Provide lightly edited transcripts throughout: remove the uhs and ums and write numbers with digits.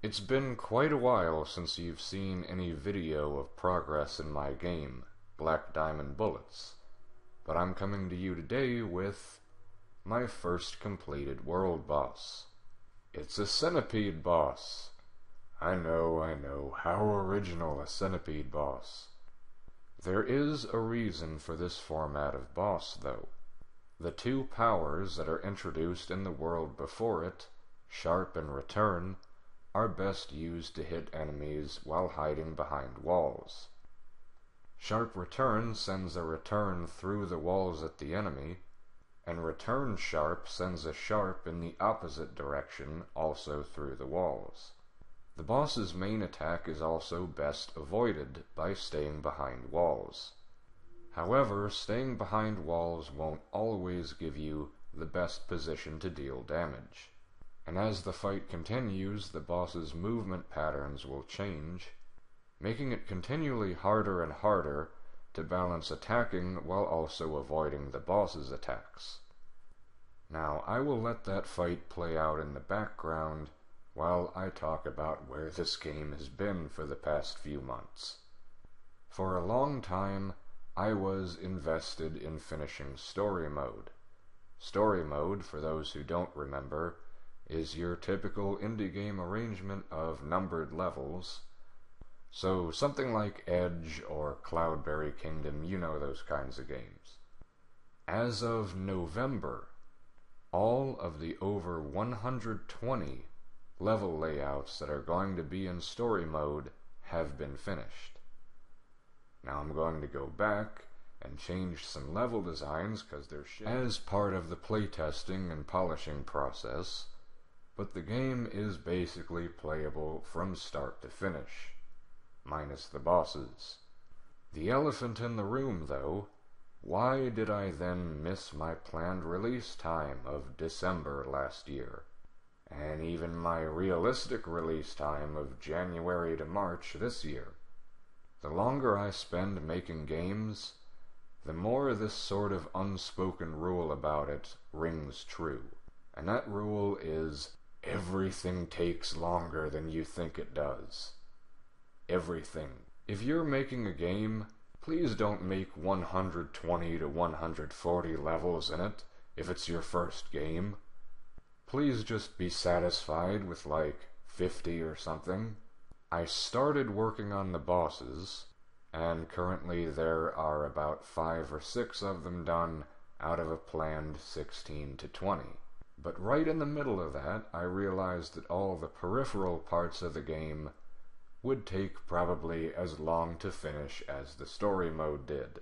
It's been quite a while since you've seen any video of progress in my game, Black Diamond Bullets, but I'm coming to you today with my first completed world boss. It's a centipede boss. I know, how original, a centipede boss. There is a reason for this format of boss, though. The two powers that are introduced in the world before it, Sharp and Return, are best used to hit enemies while hiding behind walls. Sharp Return sends a return through the walls at the enemy, and Return Sharp sends a sharp in the opposite direction, also through the walls. The boss's main attack is also best avoided by staying behind walls. However, staying behind walls won't always give you the best position to deal damage. And as the fight continues, the boss's movement patterns will change, making it continually harder and harder to balance attacking while also avoiding the boss's attacks. Now, I will let that fight play out in the background while I talk about where this game has been for the past few months. For a long time, I was invested in finishing story mode. Story mode, for those who don't remember, is your typical indie game arrangement of numbered levels. So something like Edge or Cloudberry Kingdom, you know those kinds of games. As of November, all of the over 120 level layouts that are going to be in story mode have been finished. Now I'm going to go back and change some level designs because they're shit as part of the playtesting and polishing process, but the game is basically playable from start to finish, minus the bosses. The elephant in the room, though, why did I then miss my planned release time of December last year? And even my realistic release time of January to March this year? The longer I spend making games, the more this sort of unspoken rule about it rings true. And that rule is, everything takes longer than you think it does. Everything. If you're making a game, please don't make 120 to 140 levels in it if it's your first game. Please just be satisfied with like 50 or something. I started working on the bosses, and currently there are about 5 or 6 of them done out of a planned 16 to 20. But right in the middle of that, I realized that all the peripheral parts of the game would take probably as long to finish as the story mode did.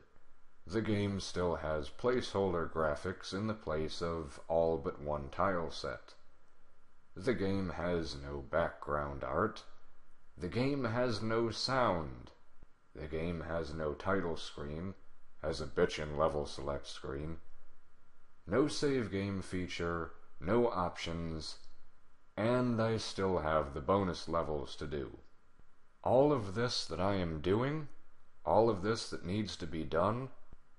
The game still has placeholder graphics in the place of all but one tile set. The game has no background art. The game has no sound. The game has no title screen, has a bitchin' level select screen, no save game feature, no options, and I still have the bonus levels to do. All of this that I am doing, all of this that needs to be done,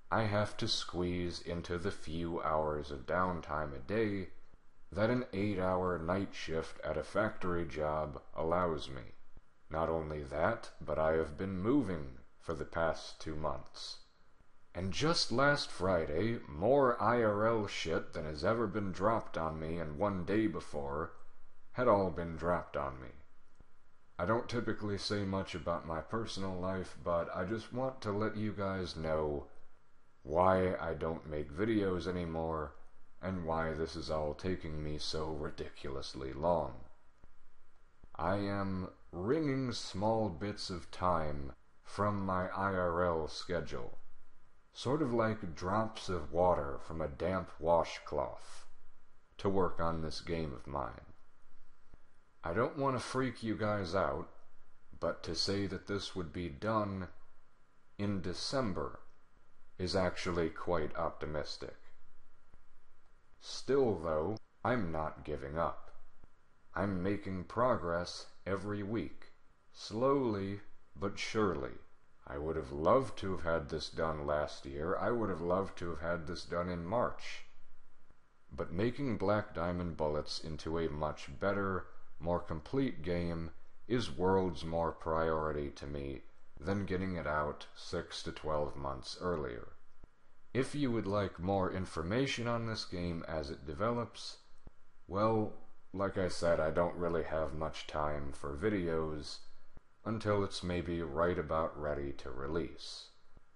I have to squeeze into the few hours of downtime a day that an 8-hour night shift at a factory job allows me. Not only that, but I have been moving for the past 2 months. And just last Friday, more IRL shit than has ever been dropped on me in one day before had all been dropped on me. I don't typically say much about my personal life, but I just want to let you guys know why I don't make videos anymore and why this is all taking me so ridiculously long. I am wringing small bits of time from my IRL schedule, sort of like drops of water from a damp washcloth, to work on this game of mine. I don't want to freak you guys out, but to say that this would be done in December is actually quite optimistic. Still, though, I'm not giving up. I'm making progress every week, slowly but surely. I would have loved to have had this done last year. I would have loved to have had this done in March. But making Black Diamond Bullets into a much better, more complete game is worlds more priority to me than getting it out 6 to 12 months earlier. If you would like more information on this game as it develops, well, like I said, I don't really have much time for videos until it's maybe right about ready to release.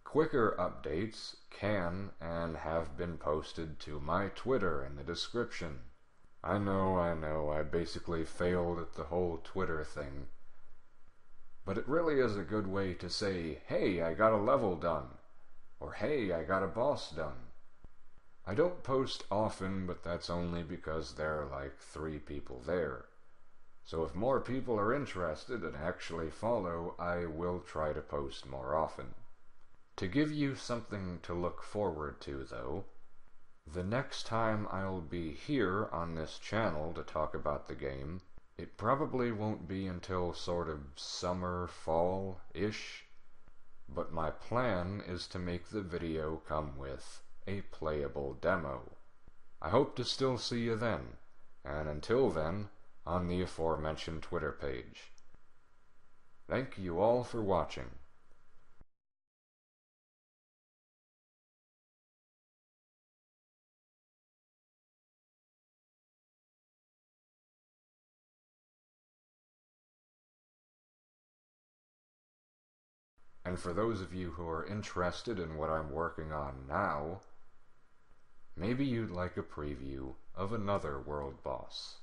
Quicker updates can and have been posted to my Twitter in the description. I know, I basically failed at the whole Twitter thing. But it really is a good way to say, hey, I got a level done, or hey, I got a boss done. I don't post often, but that's only because there are like 3 people there. So if more people are interested and actually follow, I will try to post more often. To give you something to look forward to, though, the next time I'll be here on this channel to talk about the game, it probably won't be until sort of summer, fall-ish, but my plan is to make the video come with a playable demo. I hope to still see you then, and until then, on the aforementioned Twitter page. Thank you all for watching. And for those of you who are interested in what I'm working on now, maybe you'd like a preview of another world boss.